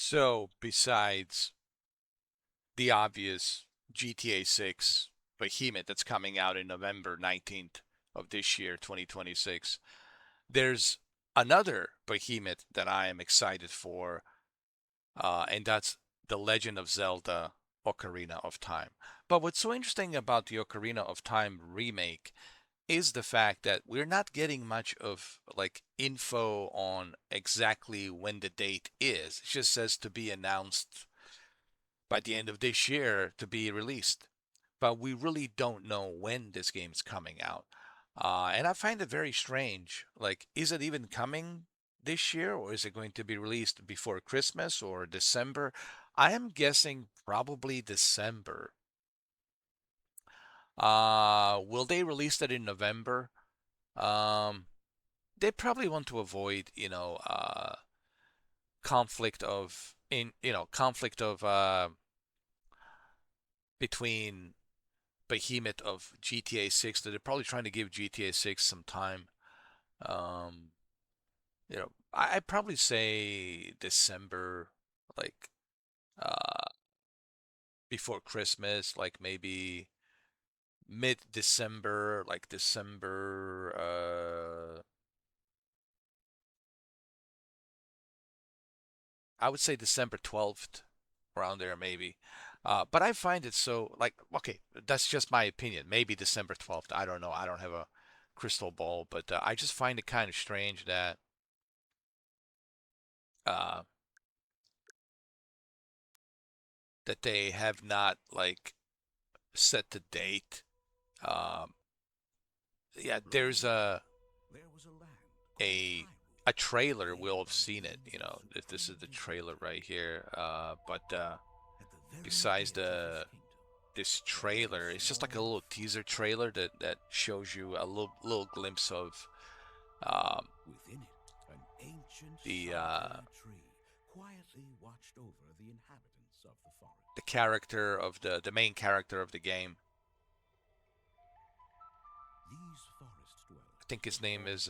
So, besides the obvious GTA 6 behemoth that's coming out in November 19th of this year, 2026, there's another behemoth that I am excited for, and that's The Legend of Zelda Ocarina of Time. But what's so interesting about the Ocarina of Time remake is the fact that we're not getting much of like info on exactly when the date is. It just says to be announced by the end of this year to be released. But we really don't know when this game's coming out. And I find it very strange. Like, is it even coming this year, or is it going to be released before Christmas or December? I am guessing probably December. Will they release it in November? Um, they probably want to avoid, conflict of between behemoth of GTA 6 that they're probably trying to give GTA 6 some time. Um, I'd probably say December, like uh, before Christmas, like maybe mid-December, like December. I would say December 12th, around there maybe. But I find it so like okay, that's just my opinion. Maybe December 12th. I don't know. I don't have a crystal ball, but I just find it kind of strange uh, that they have not like set the date. Um, yeah, there's a a trailer. We'll have seen it. If this is the trailer right here. But besides the this trailer, it's just like a little teaser trailer that shows you a little glimpse of um, the the character of the main character of the game. I think his name is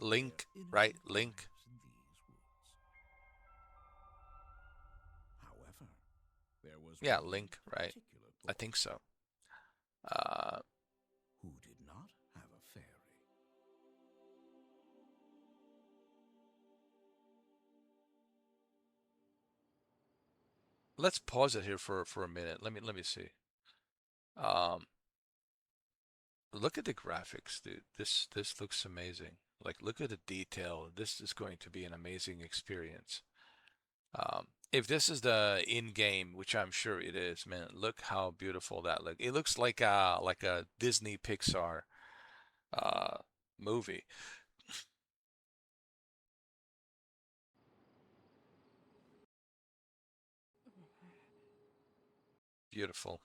Link, right? Link. Yeah, Link, right? I think so. Uh, let's pause it here for a minute. Let me see. Um, look at the graphics, dude. This looks amazing. Like, look at the detail. This is going to be an amazing experience. If this is the in-game, which I'm sure it is, man, look how beautiful that look. It looks like a Disney Pixar uh movie. Beautiful.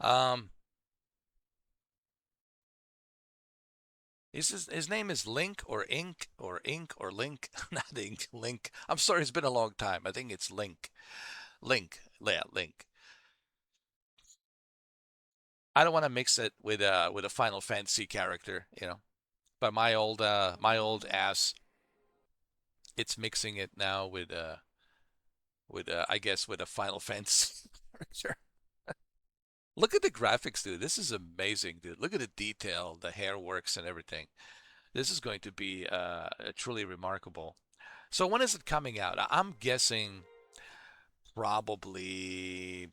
Um, his name is Link or Ink or Ink or Link? Not Ink, Link. I'm sorry, it's been a long time. I think it's Link. Link. Yeah, Link. I don't want to mix it with a Final Fantasy character. But my old ass, it's mixing it now with I guess with a Final Fantasy character. Look at the graphics, dude. This is amazing, dude. Look at the detail, the hair works and everything. This is going to be truly remarkable. So when is it coming out? I'm guessing probably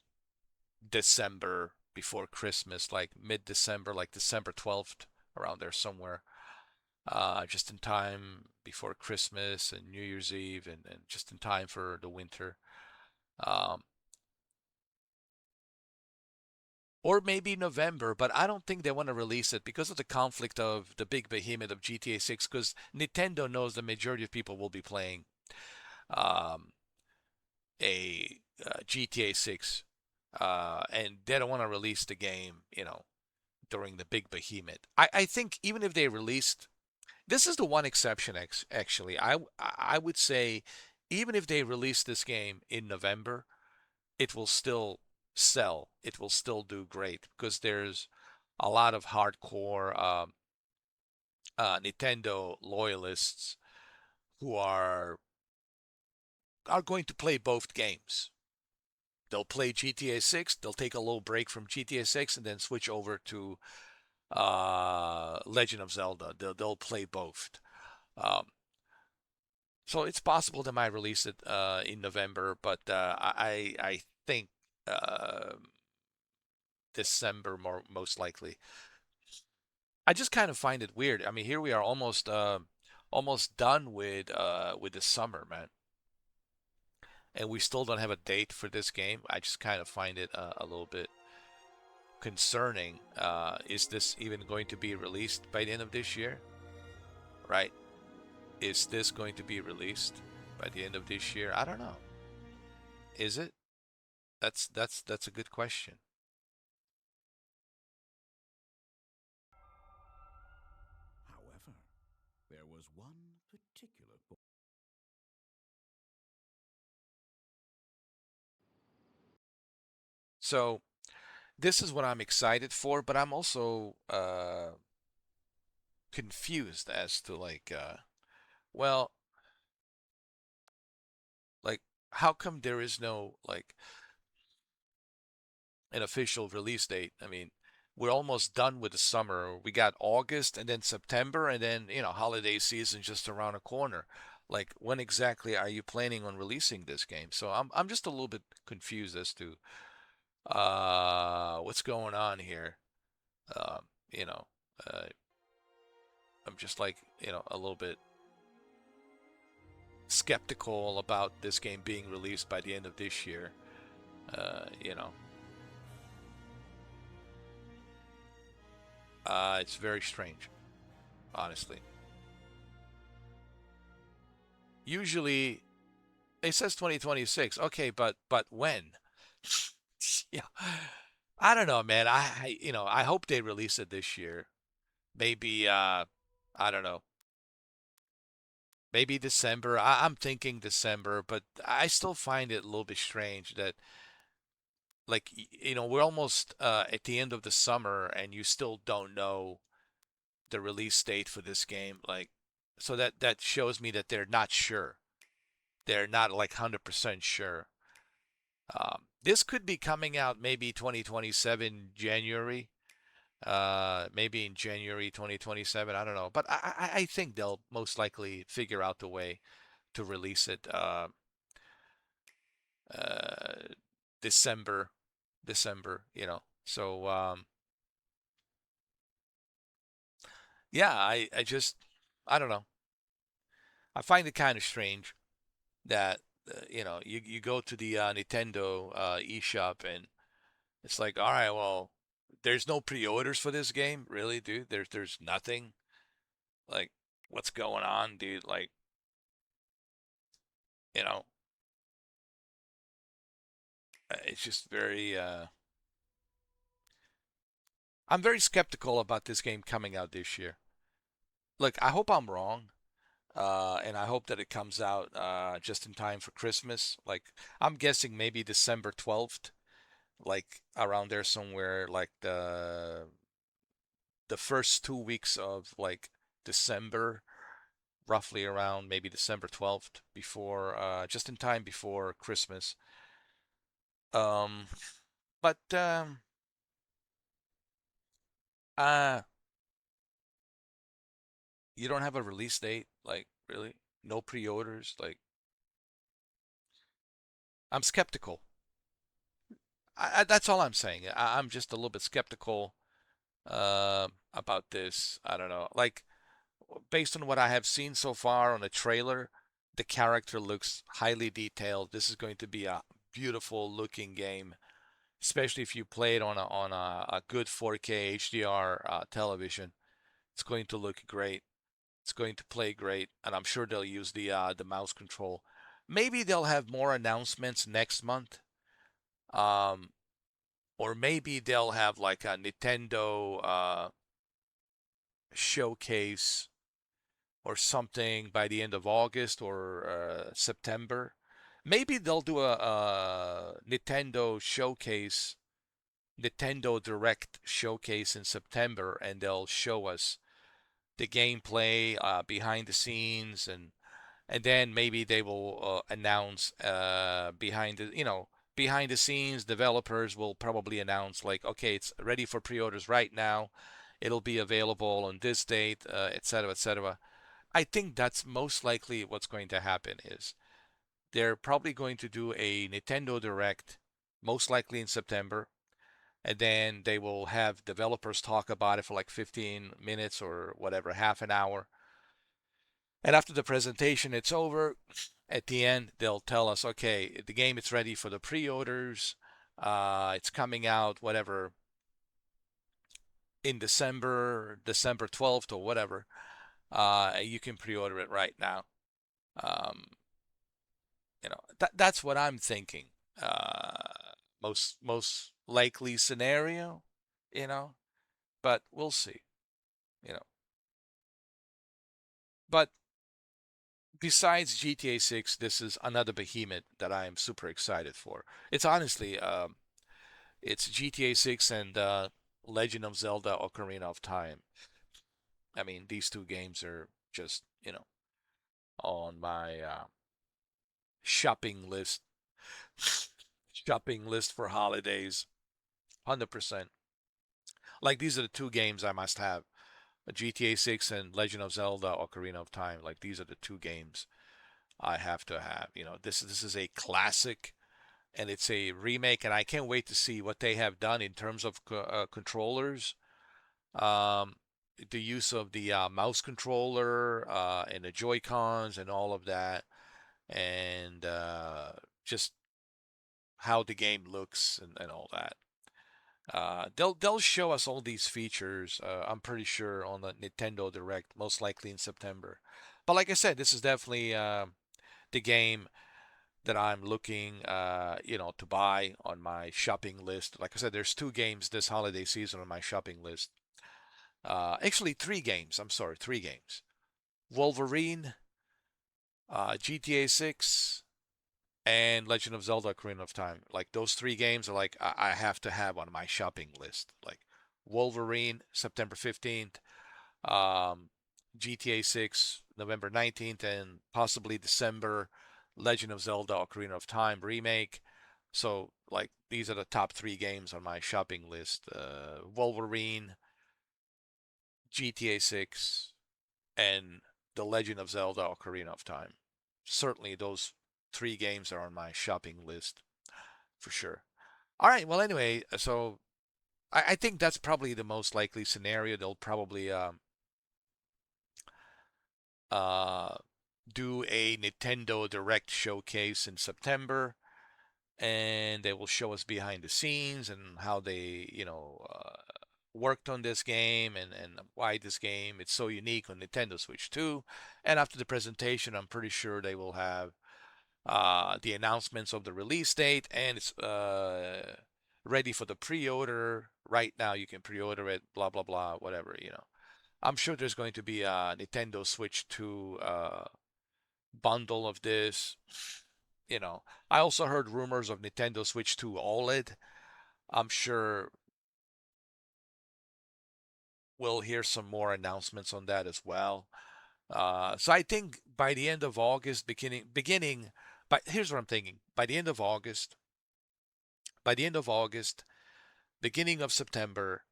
December before Christmas, like mid-December, like December 12th, around there somewhere. Just in time before Christmas and New Year's Eve, and just in time for the winter. Um, or maybe November, but I don't think they want to release it because of the conflict of the big behemoth of GTA 6. Because Nintendo knows the majority of people will be playing um, a GTA 6, and they don't want to release the game, during the big behemoth. I think even if they released, this is the one exception. Actually, I would say even if they release this game in November, it will still sell. It will still do great because there's a lot of hardcore Nintendo loyalists who are going to play both games. They'll play GTA 6. They'll take a little break from GTA 6 and then switch over to Legend of Zelda. They'll play both. Um, so it's possible they might release it in November, but I think uh, December most likely. I just kind of find it weird. I mean, here we are almost done with the summer, man, and we still don't have a date for this game. I just kind of find it a little bit concerning. Is this even going to be released by the end of this year? Right? Is this going to be released by the end of this year? I don't know. Is it? That's a good question. However, there was one particular book. So this is what I'm excited for, but I'm also confused as to well, like how come there is no like an official release date? I mean, we're almost done with the summer. We got August and then September and then, holiday season just around the corner. Like when exactly are you planning on releasing this game? So I'm just a little bit confused as to what's going on here. Um, you know, uh, I'm just like, a little bit skeptical about this game being released by the end of this year. You know, it's very strange, honestly. Usually it says 2026. Okay, but when? Yeah. I don't know, man. I hope they release it this year. Maybe I don't know. Maybe December. I'm thinking December, but I still find it a little bit strange that like we're almost at the end of the summer and you still don't know the release date for this game. Like so that shows me that they're not sure. They're not like 100% sure. This could be coming out maybe 2027 January, maybe in January 2027. I don't know, but I think they'll most likely figure out the way to release it uh, December, December. So yeah, I just I don't know. I find it kind of strange that you go to the Nintendo eShop and it's like, all right, well, there's no pre-orders for this game, really, dude. There's nothing. Like, what's going on, dude? Like, you know, it's just very. I'm very skeptical about this game coming out this year. Look, I hope I'm wrong, and I hope that it comes out just in time for Christmas. Like, I'm guessing maybe December 12th, like around there somewhere, like the first 2 weeks of like December, roughly around maybe December 12th, before just in time before Christmas. Um, but uh, you don't have a release date, like really? No pre-orders? Like I'm skeptical. That's all I'm saying. I'm just a little bit skeptical about this. I don't know. Like based on what I have seen so far on the trailer, the character looks highly detailed. This is going to be a beautiful looking game, especially if you play it on a good 4K HDR television. It's going to look great. It's going to play great, and I'm sure they'll use the mouse control. Maybe they'll have more announcements next month, um, or maybe they'll have like a Nintendo showcase or something by the end of August or September. Maybe they'll do a Nintendo showcase, Nintendo Direct showcase in September, and they'll show us the gameplay behind the scenes, and then maybe they will announce behind the scenes. Developers will probably announce like, okay, it's ready for pre-orders right now. It'll be available on this date, etc., etc. I think that's most likely what's going to happen is they're probably going to do a Nintendo Direct, most likely in September, and then they will have developers talk about it for like 15 minutes or whatever, half an hour. And after the presentation, it's over. At the end, they'll tell us, okay, the game is ready for the pre-orders. It's coming out, whatever, in December 12th or whatever. You can pre-order it right now. Um, that's what I'm thinking. Most likely scenario, you know, but we'll see, you know. But besides GTA 6, this is another behemoth that I am super excited for. It's honestly, it's GTA 6 and Legend of Zelda: Ocarina of Time. I mean, these two games are just, on my shopping list, shopping list for holidays, 100%. Like these are the two games I must have: GTA 6 and Legend of Zelda: Ocarina of Time. Like these are the two games I have to have. This is a classic, and it's a remake, and I can't wait to see what they have done in terms of controllers. Um, the use of the mouse controller and the Joy Cons and all of that, and just how the game looks and all that. They'll show us all these features. I'm pretty sure on the Nintendo Direct, most likely in September. But like I said, this is definitely the game that I'm looking, to buy on my shopping list. Like I said, there's two games this holiday season on my shopping list. Actually, three games. I'm sorry, three games. Wolverine, GTA 6, and Legend of Zelda: Ocarina of Time. Like those three games are like I have to have on my shopping list. Like Wolverine, September 15th, um, GTA 6, November 19th, and possibly December, Legend of Zelda: Ocarina of Time Remake. So like these are the top three games on my shopping list: Wolverine, GTA 6, and The Legend of Zelda: Ocarina of Time. Certainly, those three games are on my shopping list for sure. All right. Well, anyway, so I think that's probably the most likely scenario. They'll probably uh, do a Nintendo Direct showcase in September, and they will show us behind the scenes and how they, worked on this game and why this game it's so unique on Nintendo Switch 2. And after the presentation, I'm pretty sure they will have the announcements of the release date, and it's ready for the pre-order. Right now, you can pre-order it. Blah blah blah. Whatever. I'm sure there's going to be a Nintendo Switch 2 bundle of this. You know, I also heard rumors of Nintendo Switch 2 OLED. I'm sure we'll hear some more announcements on that as well. So I think by the end of August, but here's what I'm thinking: by the end of August, beginning of September,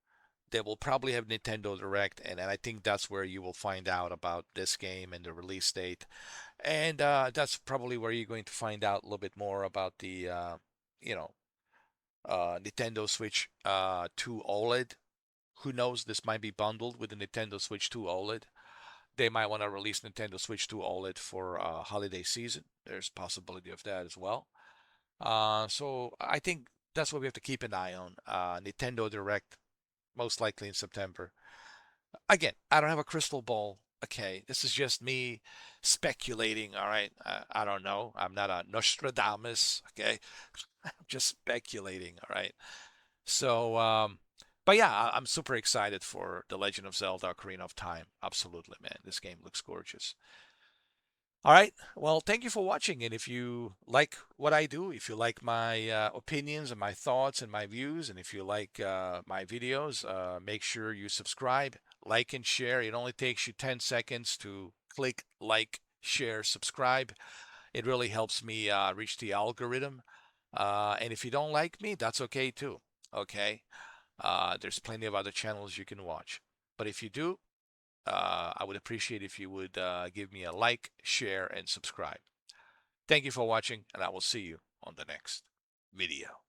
they will probably have Nintendo Direct, and I think that's where you will find out about this game and the release date, and that's probably where you're going to find out a little bit more about the, you know, Nintendo Switch 2 OLED. Who knows? This might be bundled with the Nintendo Switch 2 OLED. They might want to release Nintendo Switch 2 OLED for holiday season. There's possibility of that as well. So I think that's what we have to keep an eye on. Nintendo Direct, most likely in September. Again, I don't have a crystal ball. Okay, this is just me speculating. All right, I don't know. I'm not a Nostradamus. Okay, I'm just speculating. All right. So, but yeah, I'm super excited for The Legend of Zelda: Ocarina of Time. Absolutely, man. This game looks gorgeous. All right. Well, thank you for watching. And if you like what I do, if you like my opinions and my thoughts and my views, and if you like my videos, make sure you subscribe, like and share. It only takes you 10 seconds to click like, share, subscribe. It really helps me reach the algorithm. And if you don't like me, that's okay too. Okay. There's plenty of other channels you can watch. But if you do, I would appreciate if you would give me a like, share, and subscribe. Thank you for watching, and I will see you on the next video.